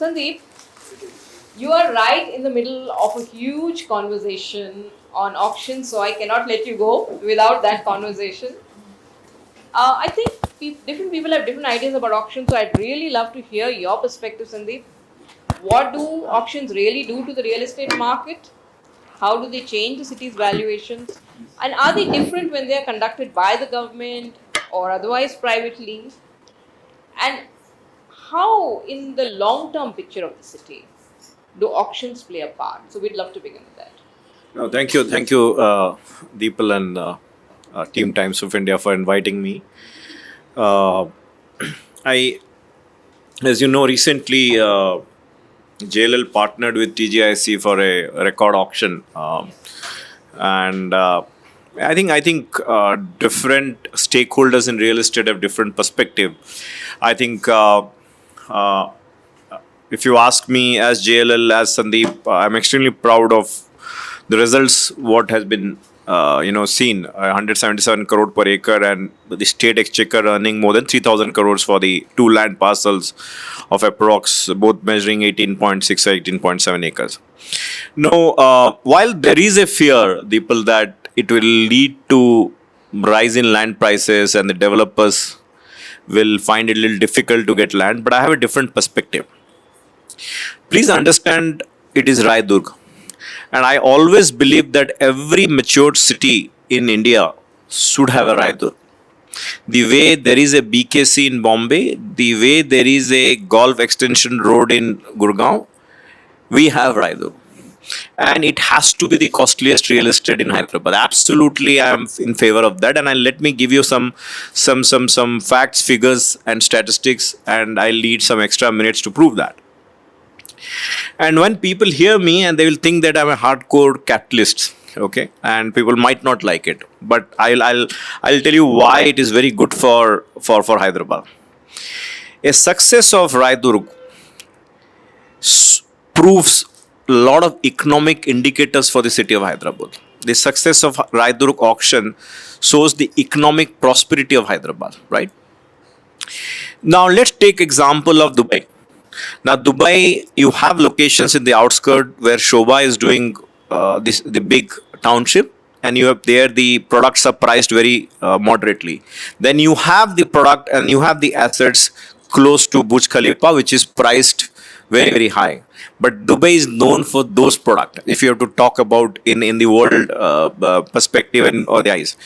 Sandeep, you are right in the middle of a huge conversation on auctions, so I cannot let you go without that conversation. I think different people have different ideas about auctions, so I'd really love to hear your perspective, Sandeep. What do auctions really do to the real estate market? How do they change the city's valuations? And are they different when they are conducted by the government or otherwise privately? And how, in the long term picture of the city, do auctions play a part? So, we'd love to begin with that. No, thank you, Deepal and Team Times of India for inviting me. Uh, I, as you know, recently JLL partnered with TGIC for a record auction, and I think different stakeholders in real estate have different perspective. I think. Uh, if you ask me as JLL, as Sandeep, I'm extremely proud of the results. What has been seen 177 crore per acre, and the state exchequer earning more than 3,000 crores for the two land parcels of approx both measuring 18.6 or 18.7 acres. Now, while there is a fear, people, that it will lead to rise in land prices and the developers will find it a little difficult to get land, but I have a different perspective. Please understand, it is Raidurg. And I always believe that every matured city in India should have a Raidurg. The way there is a BKC in Bombay, the way there is a golf extension road in Gurgaon, we have Raidurg. And it has to be the costliest real estate in Hyderabad. Absolutely, I am in favor of that. And let me give you some facts, figures, and statistics, and I'll need some extra minutes to prove that. And when people hear me, and they will think that I'm a hardcore capitalist, okay, and people might not like it, but I'll tell you why it is very good for Hyderabad. A success of Raidurg proves a lot of economic indicators for the city of Hyderabad. The success of Raidurg auction shows the economic prosperity of Hyderabad, right? Now let's take example of Dubai. Now, Dubai, you have locations in the outskirts where Shobha is doing the big township, and you have there the products are priced very moderately. Then you have the product and you have the assets close to Burj Khalifa, which is priced very high. But Dubai is known for those products. If you have to talk about in the world perspective and or the eyes,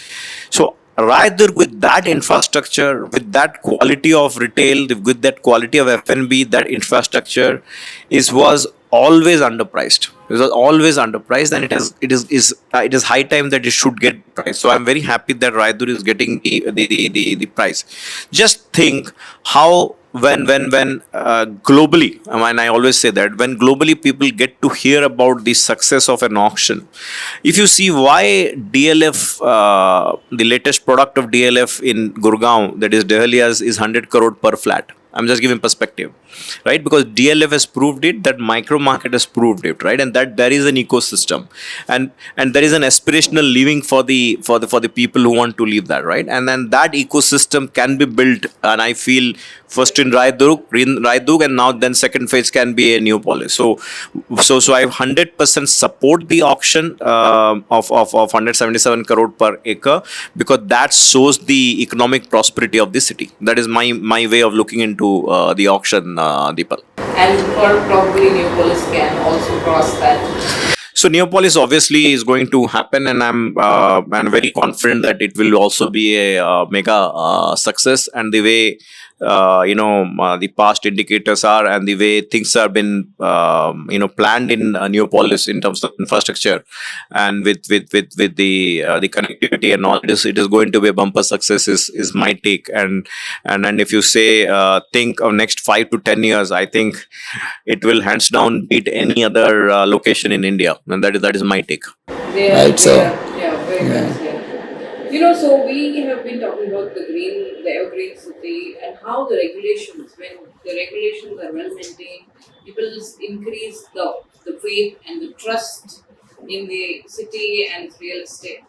so rather with that infrastructure, with that quality of retail, with that quality of F&B, that infrastructure was always underpriced. It was always underpriced, and it is high time that it should get priced. So I'm very happy that Raidur is getting the price. Just think how when globally, and I always say that when globally people get to hear about the success of an auction, if you see why DLF, the latest product of DLF in Gurgaon, that is Dahlias, is 100 crore per flat. I'm just giving perspective, right? Because DLF has proved it, that micro market has proved it, right? And that there is an ecosystem, and there is an aspirational living for the people who want to live that, right? And then that ecosystem can be built, and I feel first in Raidurg, and now then second phase can be a new policy. So I 100% support the auction of 177 crore per acre, because that shows the economic prosperity of the city. That is my way of looking into the auction, Deepal. And or probably Neopolis can also cross that. So Neopolis obviously is going to happen, and I'm very confident that it will also be a mega success. And the way the past indicators are, and the way things have been planned in Neopolis in terms of infrastructure, and with the connectivity and all, it is going to be a bumper success. Is my take. And if you say think of next 5 to 10 years, I think it will hands down beat any other location in India, and that is my take. Right. So yeah, very nice. Yeah. So we have been talking about the evergreen city, and how when the regulations are well maintained, people increase the faith and the trust in the city and its real estate.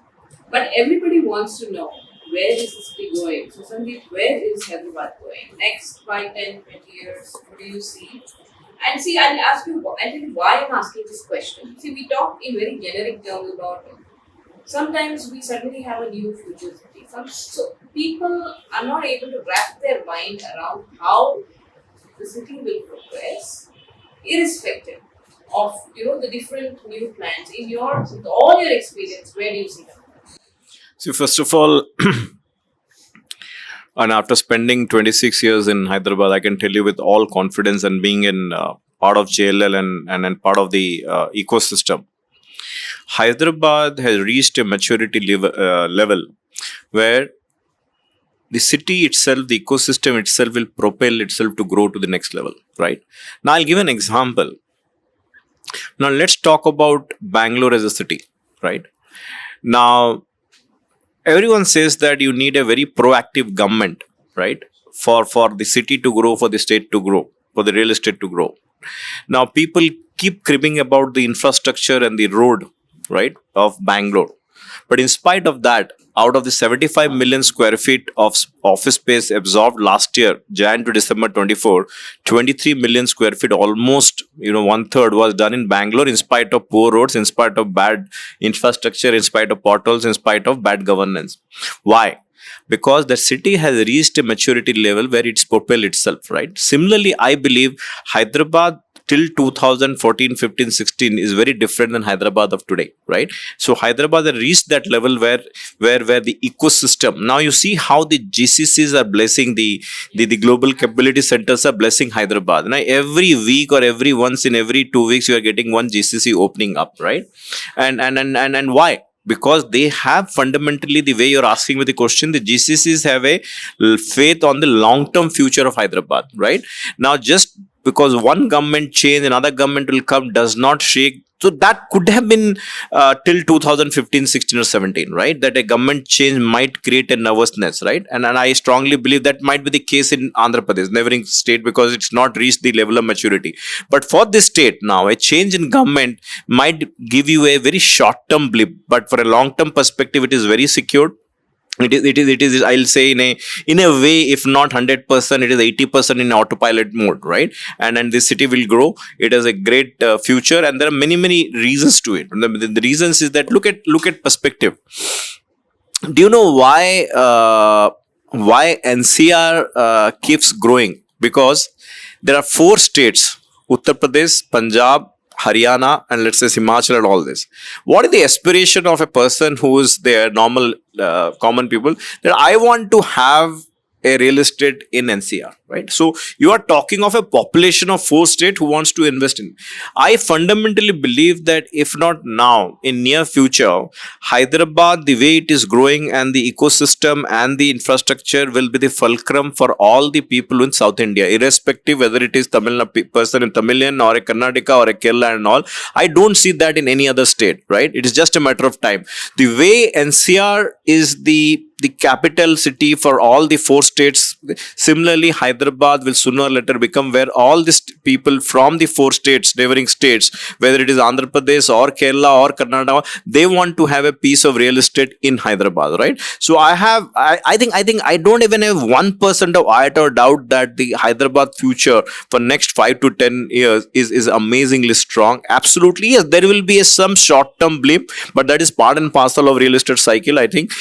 But everybody wants to know, where is the city going? So Sandeep, where is Hyderabad going? Next 5, 10, 20 years, what do you see? And see, I'll ask you, I'll tell you why I'm asking this question. See, we talk in very generic terms about it. Sometimes we suddenly have a new future city. So people are not able to wrap their mind around how the city will progress, irrespective of the different new plans. In your with all your experience, where do you see them? So first of all, and after spending 26 years in Hyderabad, I can tell you with all confidence and being in part of JLL and part of the ecosystem, Hyderabad has reached a maturity level where the city itself, the ecosystem itself will propel itself to grow to the next level, right? Now, I'll give an example. Now, let's talk about Bangalore as a city, right? Now, everyone says that you need a very proactive government, right? For the city to grow, for the state to grow, for the real estate to grow. Now, people keep cribbing about the infrastructure and the road, right, of Bangalore. But in spite of that, out of the 75 million square feet of office space absorbed last year, Jan to December 24, 23 million square feet, almost one third was done in Bangalore, in spite of poor roads, in spite of bad infrastructure, in spite of potholes, in spite of bad governance. Why? Because the city has reached a maturity level where it's propelled itself, right? Similarly, I believe Hyderabad till 2014, 15, 16 is very different than Hyderabad of today, right? So Hyderabad has reached that level where the ecosystem. Now you see how the GCCs are blessing the global capability centers are blessing Hyderabad. Now every week or every once in every 2 weeks you are getting one GCC opening up, right? And why? Because they have fundamentally, the way you're asking with the question, the GCCs have a faith on the long-term future of Hyderabad, right? Now, just because one government change, another government will come, does not shake. So that could have been till 2015, 16 or 17, right? That a government change might create a nervousness, right? And I strongly believe that might be the case in Andhra Pradesh, neighboring state, because it's not reached the level of maturity. But for this state now, a change in government might give you a very short-term blip, but for a long-term perspective, it is very secured. It is I'll say in a way, if not 100%, it is 80% in autopilot mode, right? And this city will grow. It has a great future, and there are many reasons to it. The reasons is that look at perspective. Do you know why NCR keeps growing? Because there are four states: Uttar Pradesh, Punjab, Haryana, and let's say Himachal, and all this. What is the aspiration of a person who is there, normal, common people, that I want to have a real estate in NCR, right? So you are talking of a population of four states who wants to invest in. I fundamentally believe that if not now, in near future, Hyderabad, the way it is growing and the ecosystem and the infrastructure will be the fulcrum for all the people in South India, irrespective whether it is person in Tamilian or a Karnataka or a Kerala and all. I don't see that in any other state, right? It is just a matter of time. The way NCR is the capital city for all the four states, similarly Hyderabad will sooner or later become where all these people from the four states, neighboring states, whether it is Andhra Pradesh or Kerala or Karnataka, they want to have a piece of real estate in Hyderabad, right? So I think I don't even have 1% of iota or doubt that the Hyderabad future for next 5 to 10 years is amazingly strong. Absolutely, yes, there will be some short term blip, but that is part and parcel of real estate cycle. I think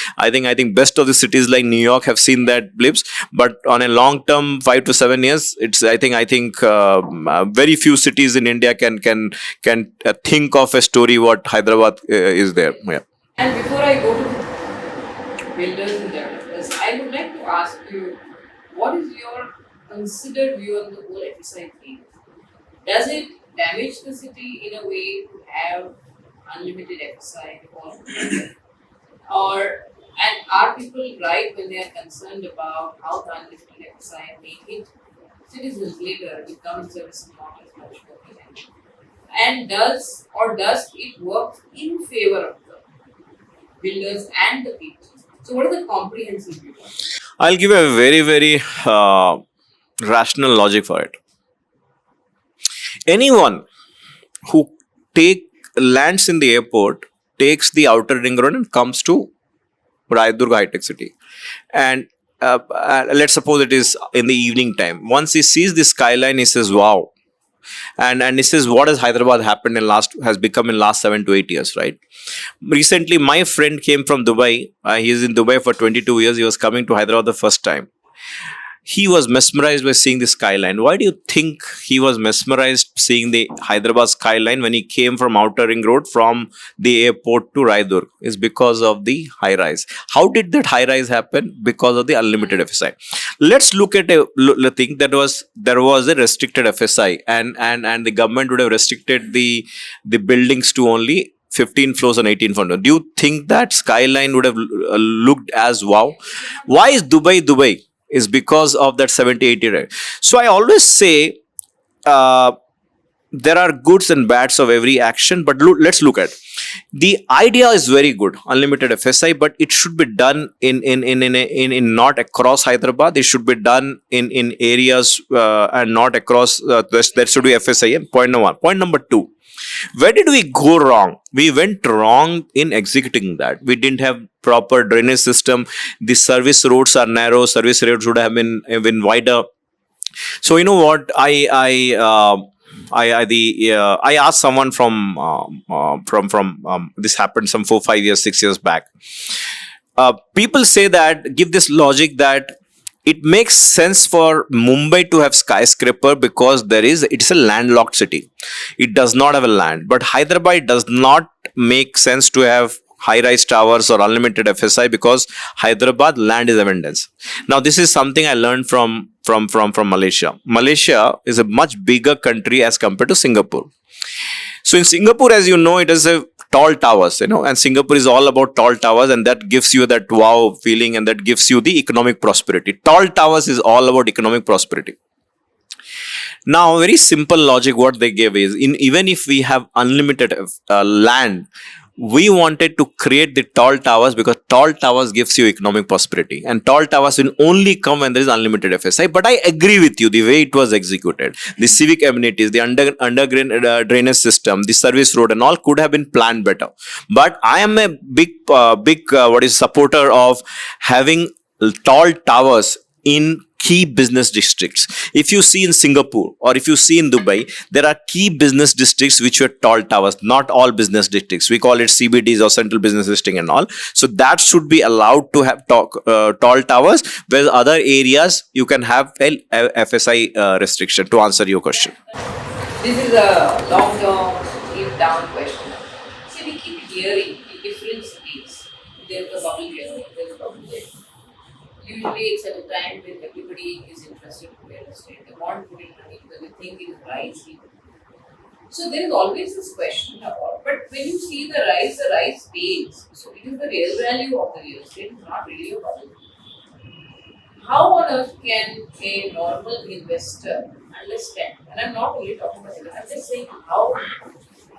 best of the cities like New York have seen that blips, but on a long term, 5 to 7 years, it's I think very few cities in India can think of a story what Hyderabad is there. Yeah. And before I go to builders and developers, I would like to ask you, what is your considered view on the whole FSI thing? Does it damage the city in a way to have unlimited FSI or and are people right when they are concerned about how the unlimited FSI make it citizens later become service not as much working? And does it work in favor of the builders and the people? So what is the comprehensive view? I'll give a very rational logic for it. Anyone who lands in the airport, takes the outer ring road and comes to Raidurg High Tech City, and let's suppose it is in the evening time. Once he sees the skyline, he says, "Wow, And this is what has Hyderabad happened in has become in last 7 to 8 years, right? Recently, my friend came from Dubai. He is in Dubai for 22 years. He was coming to Hyderabad the first time. He was mesmerized by seeing the skyline. Why do you think he was mesmerized seeing the Hyderabad skyline when he came from Outer Ring Road from the airport to Raidurg? Is because of the high rise. How did that high rise happen? Because of the unlimited FSI. Let's look at a thing that there was a restricted FSI, and the government would have restricted the buildings to only 15 floors and 18 floors. Do you think that skyline would have looked as wow? Why is Dubai? Is because of that 70-80 rate. So I always say there are goods and bads of every action, but let's look at the idea is very good, unlimited FSI, but it should be done in not across Hyderabad. It should be done in areas and not across. There should be FSI. Point number one. Point number two. Where did we go wrong? We went wrong in executing that. We didn't have proper drainage system. The service roads are narrow. Service roads should have been wider. So you know what? I asked someone from this happened some 4 5 years 6 years back. People say that give this logic that it makes sense for Mumbai to have skyscraper because it's a landlocked city. It does not have a land. But Hyderabad does not make sense to have high-rise towers or unlimited FSI because Hyderabad land is abundance. Now this is something I learned from Malaysia. Malaysia is a much bigger country as compared to Singapore. So in Singapore, as you know, it is a tall towers, and Singapore is all about tall towers, and that gives you that wow feeling, and that gives you the economic prosperity. Tall towers is all about economic prosperity. Now, very simple logic, what they gave is, even if we have unlimited land, we wanted to create the tall towers because tall towers gives you economic prosperity, and tall towers will only come when there is unlimited FSI. But I agree with you, the way it was executed, the civic amenities, the underground drainage system, the service road and all could have been planned better. But I am a big supporter of having tall towers in key business districts. If you see in Singapore or if you see in Dubai, there are key business districts which were tall towers, not all business districts. We call it CBDs or central business district and all. So that should be allowed to have tall towers, whereas other areas you can have FSI restriction, to answer your question. This is a long-term, deep-down question. See, we keep hearing in different cities, there's a bubble here, there's a bubble there. Usually it's at a time when everybody is interested in real estate. They want to put in money because they think it is rising. So there is always this question about, but when you see the rise fades. So it is the real value of the real estate, it's not really a bubble. How on earth can a normal investor understand? And I'm not only talking about it, I'm just saying how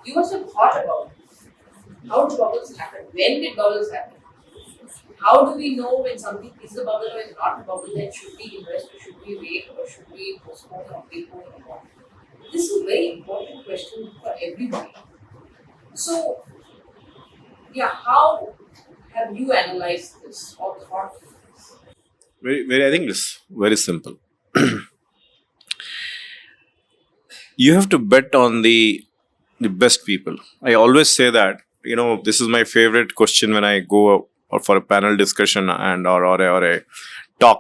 you must have thought about how do bubbles happen? When did bubbles happen? How do we know when something is a bubble or is not a bubble? Then should we invest or should we wait or should we postpone or prepone or what? This is a very important question for everybody. So, yeah, how have you analyzed this or thought of this? I think it's very simple. You have to bet on the best people. I always say that, this is my favorite question when I go or for a panel discussion and or a talk.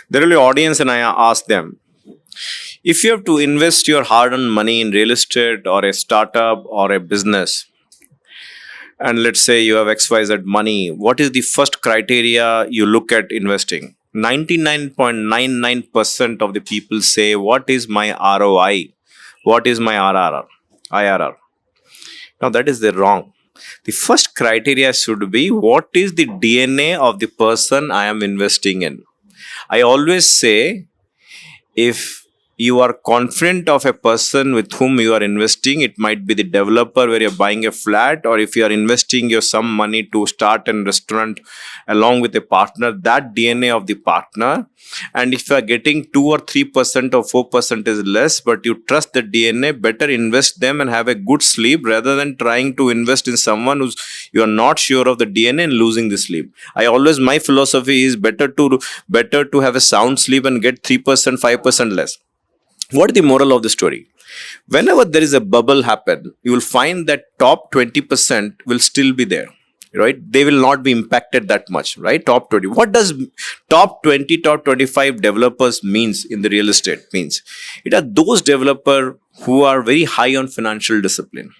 There will be audience and I ask them, if you have to invest your hard-earned money in real estate or a startup or a business, and let's say you have XYZ money, what is the first criteria you look at investing? 99.99% of the people say, what is my ROI? What is my IRR? Now that is the wrong. The first criteria should be, what is the DNA of the person I am investing in? I always say, if you are confident of a person with whom you are investing, it might be the developer where you're buying a flat, or if you are investing your some money to start a restaurant along with a partner, that DNA of the partner. And if you are getting 2 or 3% or 4% is less, but you trust the DNA, better invest them and have a good sleep rather than trying to invest in someone who's you are not sure of the DNA and losing the sleep. My philosophy is better to have a sound sleep and get 3%, 5% less. What is the moral of the story? Whenever there is a bubble happen, you will find that top 20% will still be there, right? They will not be impacted that much, right? Top 20. What does top 20, top 25 developers means in the real estate means? It are those developer who are very high on financial discipline.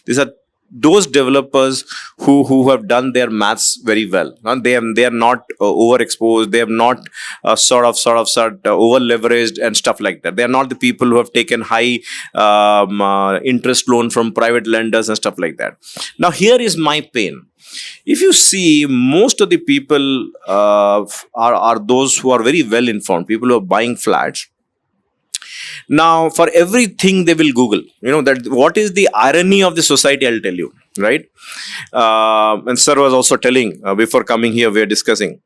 These are those developers who have done their maths very well. They are not overexposed. They have not over leveraged and stuff like that. They are not the people who have taken high interest loan from private lenders and stuff like that. Now here is my pain. If you see, most of the people are those who are very well informed, people who are buying flats. Now, for everything they will Google. That what is the irony of the society? I'll tell you, right? And sir was also telling before coming here, we are discussing.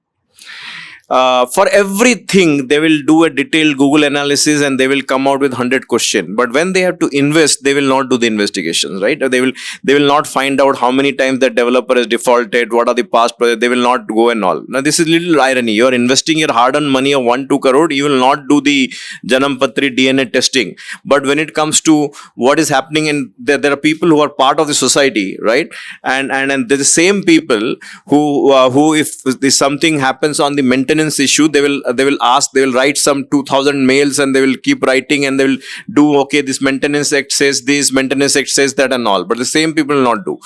For everything, they will do a detailed Google analysis and they will come out with 100 questions. But when they have to invest, they will not do the investigations, right? They will not find out how many times the developer has defaulted, what are the past projects. They will not go and all. Now, this is little irony. You are investing your hard-earned money of 1-2 crore. You will not do the Janampatri DNA testing. But when it comes to what is happening, and there are people who are part of the society, right? And the same people who if something happens on the maintenance issue, they will write some 2000 mails and they will keep writing and they will do, okay, this maintenance act says this, maintenance act says that and all, but the same people will not do.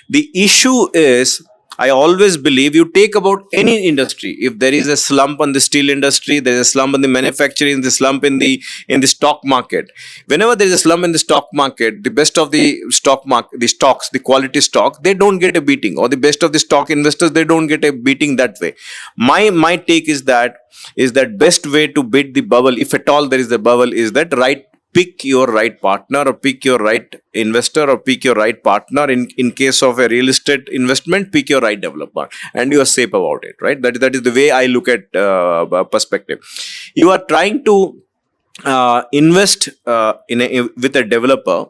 The issue is, I always believe, you take about any industry. If there is a slump on the steel industry, there is a slump in the manufacturing, the slump in the stock market. Whenever there is a slump in the stock market, the best of the stock market, the stocks, the quality stock, they don't get a beating, or the best of the stock investors, they don't get a beating that way. My take is that best way to beat the bubble, if at all there is a bubble, is that pick your right partner, or pick your right investor, or pick your right partner. In case of a real estate investment, pick your right developer and you are safe about it, right? That is the way I look at perspective. You are trying to invest with a developer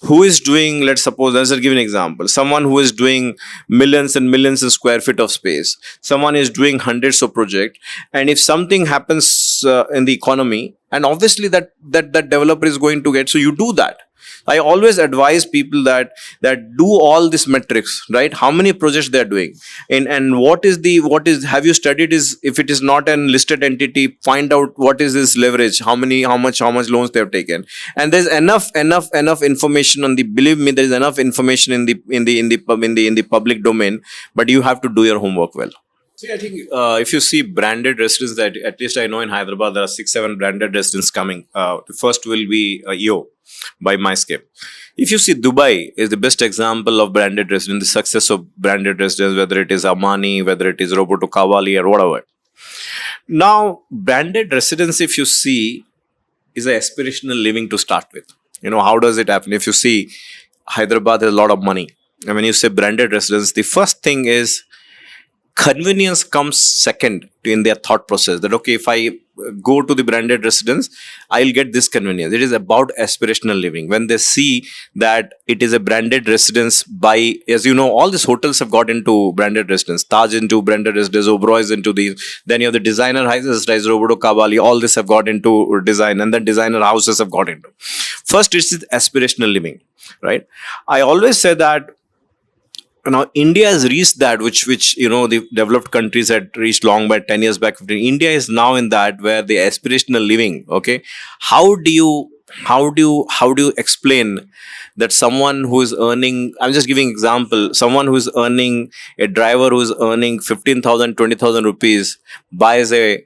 who is doing, let's suppose, let's give an example, someone who is doing millions and millions of square feet of space, someone is doing hundreds of projects, and if something happens in the economy, and obviously that developer is going to get, so you do that. I always advise people that do all these metrics, right? How many projects they are doing, and what is have you studied is, if it is not an listed entity, find out what is his leverage, how much loans they have taken, and there's enough information on the. Believe me, there is enough information in the public domain, but you have to do your homework well. See, I think if you see branded residents, that at least I know in Hyderabad there are 6-7 branded residents coming. The first will be EO by MyScape. If you see, Dubai is the best example of branded residents, the success of branded residents, whether it is Armani, whether it is Roberto Cavalli or whatever. Now, branded residence, if you see, is an aspirational living to start with. How does it happen? If you see, Hyderabad has a lot of money. And when you say branded residence, the first thing is convenience comes second in their thought process, that okay, if I go to the branded residence, I'll get this convenience. It is about aspirational living. When they see that it is a branded residence, by, as you know, all these hotels have got into branded residence. Taj into branded residence, Oberoi is into these. Then you have the designer houses, Roberto Cavalli, all this have got into design, and then designer houses have got into. First, it's aspirational living, right? I always say that now India has reached that which the developed countries had reached long back, 10 years back. India is now in that where the aspirational living. Okay, how do you explain that someone who is earning, I'm just giving example, someone who is earning, a driver who is earning 15,000, 20,000 rupees buys a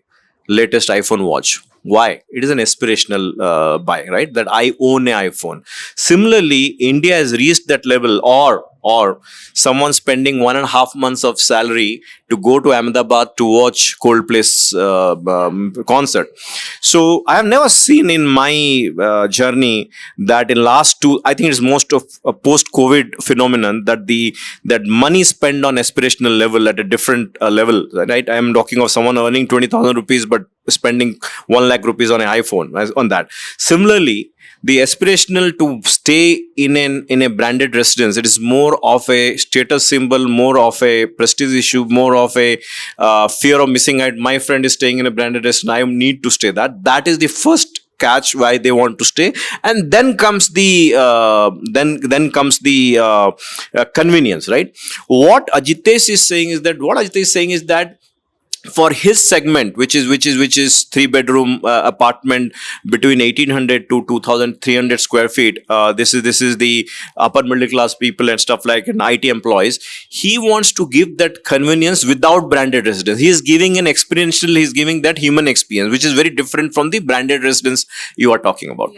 latest iPhone watch? Why? It is an aspirational buy, right? That I own an iPhone. Similarly, India has reached that level, or someone spending 1.5 months of salary to go to Ahmedabad to watch Coldplay's concert. So I have never seen in my journey that in last two, I think it's most of a post-COVID phenomenon, that money spent on aspirational level at a different level, right? I am talking of someone earning 20,000 rupees but spending 1 lakh rupees on an iPhone, on that. Similarly, the aspirational to stay in a branded residence, it is more of a status symbol, more of a prestige issue, more of a fear of missing out. My friend is staying in a branded residence, I need to stay. That is the first catch why they want to stay, and then comes the convenience, right? What Ajitesh is saying is that for his segment, which is 3 bedroom apartment between 1800 to 2300 square feet, this is the upper middle class people and stuff like, and IT employees. He wants to give that convenience without branded residence. He is giving an experiential, he's giving that human experience, which is very different from the branded residence you are talking about.